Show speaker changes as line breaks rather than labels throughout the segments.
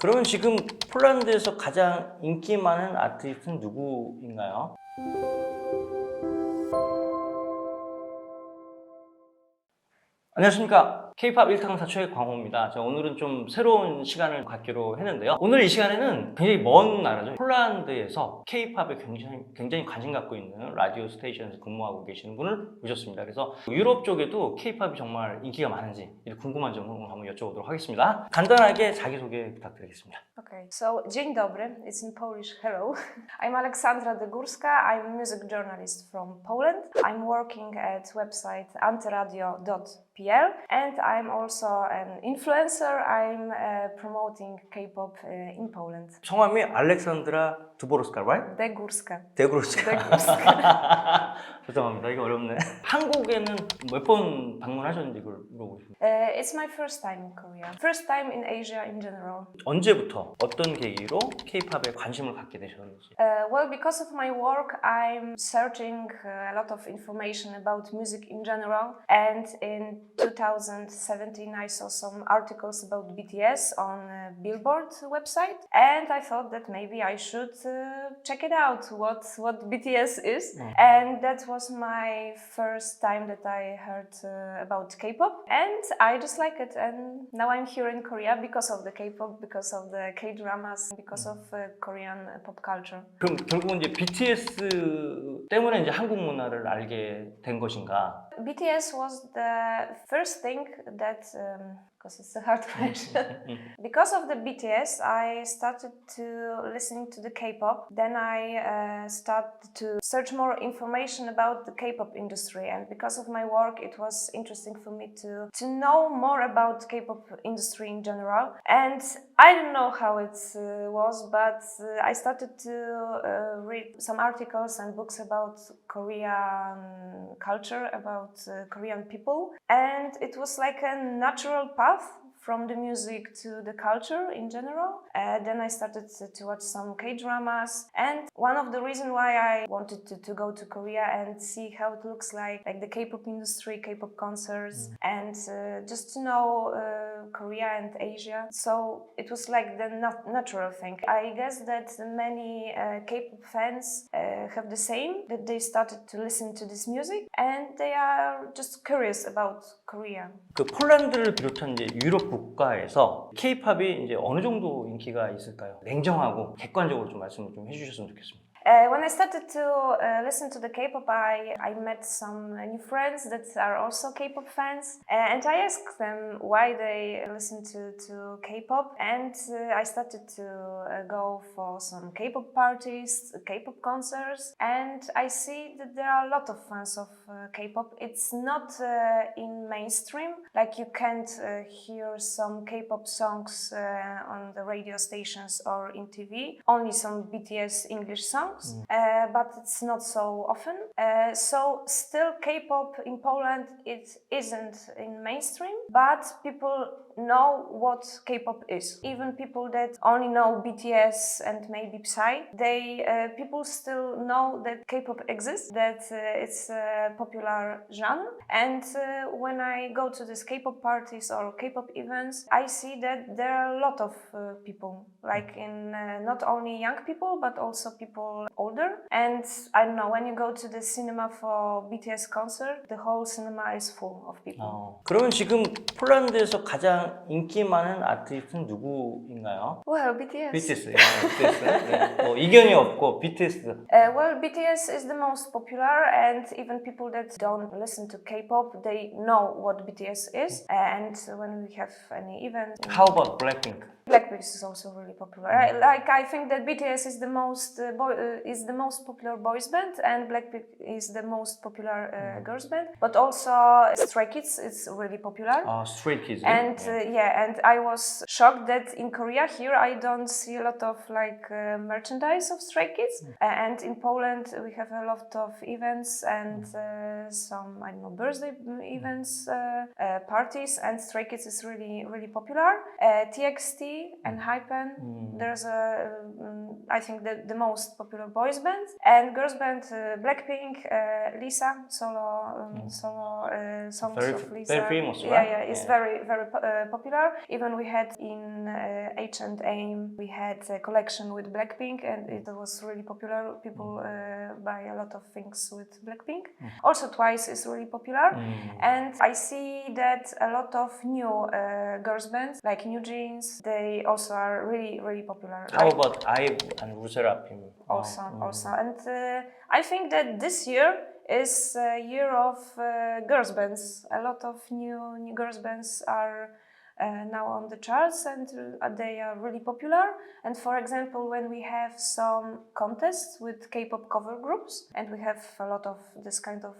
그러면 지금 폴란드에서 가장 인기 많은 아티스트는 누구인가요? 안녕하십니까. K-POP 1탕사초의 광호입니다. 오늘은 좀 새로운 시간을 갖기로 했는데요. 오늘 이 시간에는 굉장히 먼 나라죠. 폴란드에서 K-POP에 굉장히 관심 갖고 있는 라디오 스테이션에서 근무하고 계시는 분을 모셨습니다. 그래서 유럽 쪽에도 K-POP이 정말 인기가 많은지 궁금한 점을 오늘 한번 여쭤보도록 하겠습니다. 간단하게 자기소개 부탁드리겠습니다.
Okay, so dzień dobry, it's in Polish, hello. I'm Alexandra Degurská, I'm a music journalist from Poland. I'm working at website antyradio.pl and I'm also an influencer. I'm promoting K-pop in Poland.
성함이 알렉산드라 두보르스카, right?
데구르스카.
데구르스카. 죄송합니다. 이거 어렵네. 한국에는 몇 번 방문하셨는지 이걸 물어보고 싶습니다.
It's my first time in Korea. First time in Asia in general.
언제부터 어떤 계기로 K-팝에 관심을 갖게 되셨는지?
Well, because of my work, I'm searching a lot of information about music in general. And in 2017, I saw some articles about BTS on a Billboard website. And I thought that maybe I should check it out, what BTS is. And that was my first time that I heard about K-pop. And I just like it. And now I'm here in Korea because of the K-pop, because of the K-dramas, because of Korean pop culture.
그럼 결국은 이제 BTS 때문에 이제 한국 문화를 알게 된 것인가?
BTS was the first thing that, because it's a hard question. Because of the BTS, I started to listen to the K-pop. Then I started to search more information about the K-pop industry. And because of my work, it was interesting for me to know more about K-pop industry in general. And I don't know how it was, but I started to read some articles and books about Korean culture, about Korean people. And it was like a natural path from the music to the culture in general. Then I started to watch some K-dramas. And one of the reasons why I wanted to go to Korea and see how it looks like the K-pop industry, K-pop concerts, and just to know Korea and Asia. So it was like the natural thing. I guess that many K-pop fans have the same, that they started to listen to this music and they are just curious about Korea.
그 폴란드를 비롯한 이제 유럽 국가에서 K-팝이 이제 어느 정도 인기가 있을까요? 냉정하고 객관적으로 좀 말씀을 좀 해주셨으면 좋겠습니다.
When I started to listen to the K-pop, I met some new friends that are also K-pop fans, and I asked them why they listen to K-pop, and I started to go for some K-pop parties, K-pop concerts, and I see that there are a lot of fans of K-pop. It's not in mainstream, like you can't hear some K-pop songs on the radio stations or in TV, only some BTS English songs. But it's not so often. So still K-pop in Poland, it isn't in mainstream, but people know what K-pop is. Even people that only know BTS and maybe Psy, people still know that K-pop exists, that it's a popular genre. And when I go to these K-pop parties or K-pop events, I see that there are a lot of people, like in not only young people, but also people older. And I don't know, when you go to the cinema for BTS concert, the whole cinema is full of people.
그러면 지금 폴란드에서 가장 인기 많은 아티스트는 누구인가요?
Well, BTS.
BTS. BTS. 네. 뭐 이견이 없고 BTS.
Well, BTS is the most popular, and even people that don't listen to K-pop, they know what BTS is. And when we have any event,
How about Blackpink?
Blackpink is also really popular. I think that BTS is the most popular boys band, and Blackpink is the most popular girls band. But also Stray Kids is really popular.
Stray Kids.
And and I was shocked that in Korea here I don't see a lot of merchandise of Stray Kids. And in Poland we have a lot of events and some birthday events, parties, and Stray Kids is really popular. TXT and Hypen, there's I think the most popular popular boys band, and girls band Blackpink, Lisa, solo songs of Lisa.
Very famous,
Yeah,
right?
yeah, it's very popular. Even we had in H&M, we had a collection with Blackpink, and it was really popular. People buy a lot of things with Blackpink. Also, Twice is really popular, and I see that a lot of new girls bands like New Jeans, they also are really popular.
How about IVE and Roussel?
Also, and I think that this year is a year of girls bands. A lot of new girls bands are now on the charts, and they are really popular. And for example, when we have some contests with K-pop cover groups, and we have a lot of this kind of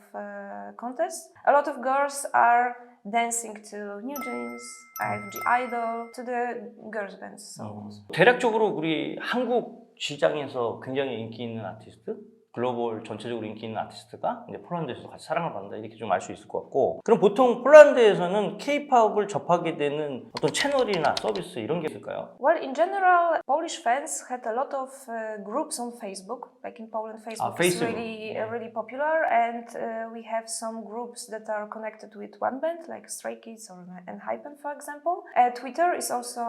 contests, a lot of girls are dancing to New Jeans, IFG Idol, to the girls bands. So.
대략적으로 우리 한국 시장에서 굉장히 인기 있는 아티스트, 글로벌 전체적으로 인기 있는 아티스트가 이제 폴란드에서 같이 사랑을 받는다, 이렇게 좀 알 수 있을 것 같고, 그럼 보통 폴란드에서는 K-POP을 접하게 되는 어떤 채널이나 서비스 이런 게 있을까요?
Well, in general, Polish fans had a lot of groups on Facebook. Like in Poland, Facebook is really popular, and we have some groups that are connected with one band, like Stray Kids or Hypen, for example. Twitter is also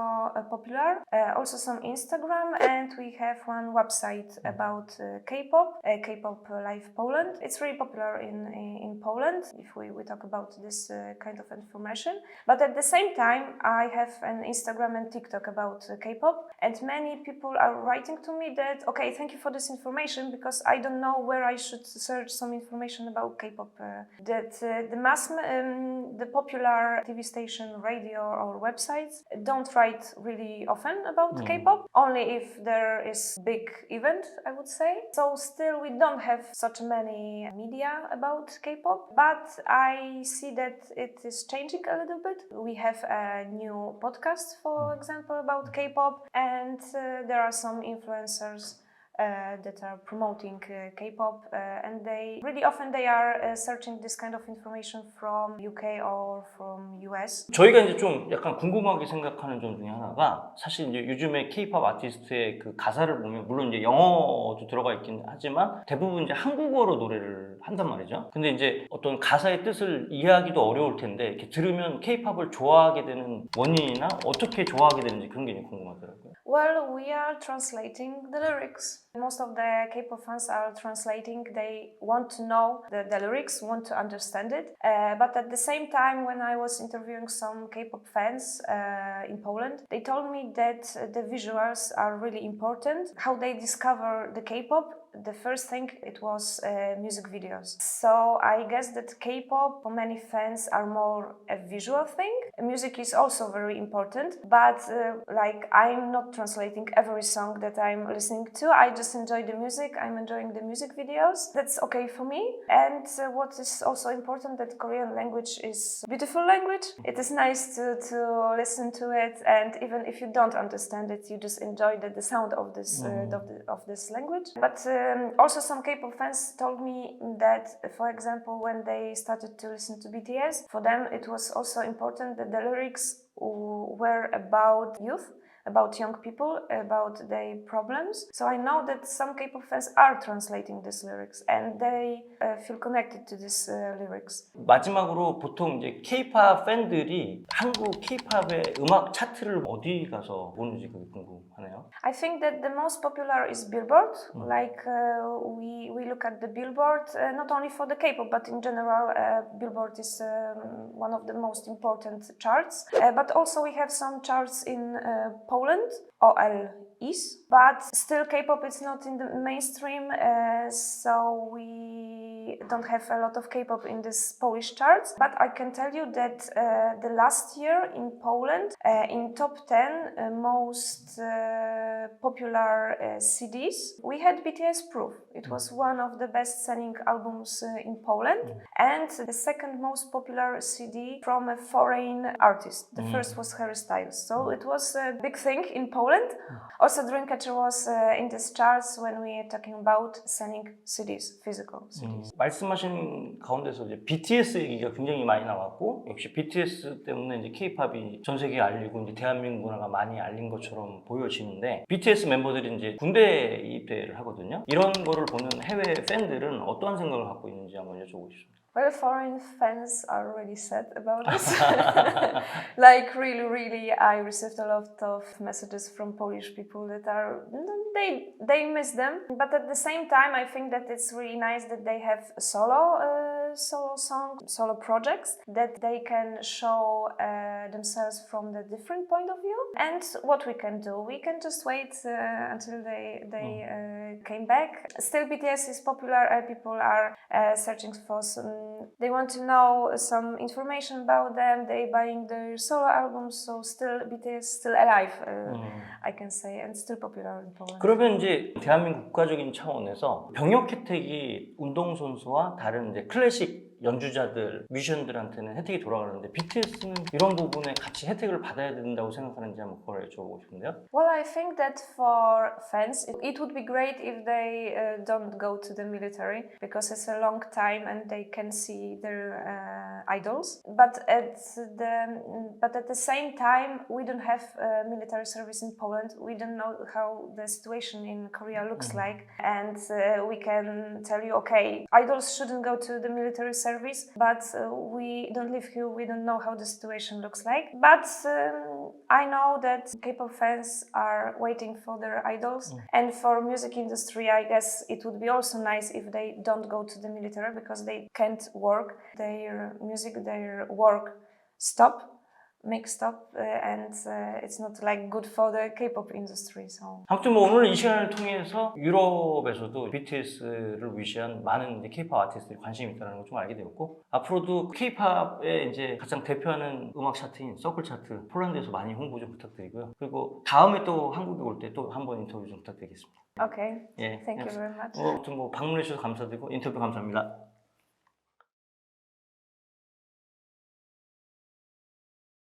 popular, also some Instagram, and we have one website about K-pop, K-pop Live Poland. It's really popular in Poland, if we talk about this kind of information. But at the same time, I have an Instagram and TikTok about K-pop, and many people are writing to me that, okay, thank you for this information, because I don't know where I should search some information about K-pop. The popular TV station, radio or websites don't write really often about K-pop, only if there is big event, I would say. So still we don't have such many media about K-pop, but I see that it is changing a little bit. We have a new podcast, for example, about K-pop, and there are some influencers that are promoting K-pop, and they really often are searching this kind of information from UK or from US.
저희가 이제 좀 약간 궁금하게 생각하는 점 중에 하나가, 사실 이제 요즘에 K-pop 아티스트의 그 가사를 보면 물론 이제 영어도 들어가 있긴 하지만 대부분 이제 한국어로 노래를 한단 말이죠. 근데 이제 어떤 가사의 뜻을 이해하기도 어려울 텐데, 이렇게 들으면 K-pop을 좋아하게 되는 원인이나 어떻게 좋아하게 되는지 그런 게 궁금하더라고요.
Well, we are translating the lyrics. Most of the K-pop fans are translating. They want to know the lyrics, want to understand it. But at the same time, when I was interviewing some K-pop fans in Poland, they told me that the visuals are really important. How they discover the K-pop, the first thing, it was music videos. So I guess that K-pop for many fans are more a visual thing. Music is also very important, but like I'm not translating every song that I'm listening to. I just enjoy the music. I'm enjoying the music videos. That's okay for me. And what is also important, that Korean language is a beautiful language. It is nice to listen to it, and even if you don't understand it, you just enjoy the sound of this of this language. But also some K-pop fans told me that, for example, when they started to listen to BTS, for them it was also important that the lyrics were about youth, about young people, about their problems. So I know that some K-pop fans are translating these lyrics, and they feel connected to these lyrics.
마지막으로 보통 이제 K-pop 팬들이 한국 K-pop의 음악 차트를 어디 가서 보는지 그게 궁금하네요.
I think that the most popular is Billboard. Like we look at the Billboard not only for the K-pop, but in general, Billboard is one of the most important charts. But also we have some charts in Poland, OL is, but still K-pop is not in the mainstream, so we don't have a lot of K-pop in this Polish charts. But I can tell you that the last year in Poland, in top 10 most popular CDs, we had BTS Proof. It was one of the best-selling albums in Poland, and the second most popular CD from a foreign artist. The first was Harry Styles, so it was a big thing in Poland. Also also Dreamcatcher was in these charts when we are talking about selling CDs, physical CDs.
말씀하신 가운데서 이제 BTS 얘기가 굉장히 많이 나왔고 역시 BTS 때문에 이제 K-팝이 전 세계에 알리고 이제 대한민국 문화가 많이 알린 것처럼 보여지는데 BTS 멤버들이 이제 군대 입대를 하거든요. 이런 거를 보는 해외 팬들은 어떠한 생각을 갖고 있는지 한번 여쭤보고 싶습니다.
Well, foreign fans are really sad about this. Like really, I received a lot of messages from Polish people that are they miss them, but at the same time, I think that it's really nice that they have solo song, solo projects that they can show themselves from the different point of view. And what we can do, we can just wait until they came back. Still, BTS is popular. People are searching for some. They want to know some information about them. They buying their solo albums, so still BTS still alive, I can say, and still popular in Poland.
그러면 이제 대한민국 국가적인 차원에서 병역 혜택이 운동선수와 다른 이제 클래식 연주자들, 뮤지션들한테는 혜택이 돌아가는데 BTS는 이런 부분에 같이 혜택을 받아야 된다고 생각하는지 한번 그걸 여쭤보고 싶은데요.
Well, I think that for fans, it would be great if they don't go to the military because it's a long time and they can see their idols. But at the same time, we don't have military service in Poland. We don't know how the situation in Korea looks like, and we can tell you, okay, idols shouldn't go to the military service, but we don't live here. We don't know how the situation looks like. But I know that K-pop fans are waiting for their idols, and for music industry, I guess it would be also nice if they don't go to the military because they can't work. Their music, their work make stop, and it's not like good for the K-pop industry. So.
아무튼 뭐 오늘 이 시간을 통해서 유럽에서도 BTS를 위시한 많은 이제 K-pop 아티스트들이 관심이 있다는 걸 좀 알게 되었고 앞으로도 K-pop의 이제 가장 대표하는 음악 차트인 서클 차트 폴란드에서 많이 홍보 좀 부탁드리고요. 그리고 다음에 또 한국에 올 때 또 한번 인터뷰 좀 부탁드리겠습니다.
Okay.
예,
Thank you very much.
아무튼 뭐 방문해 주셔서 감사드리고 인터뷰 감사합니다.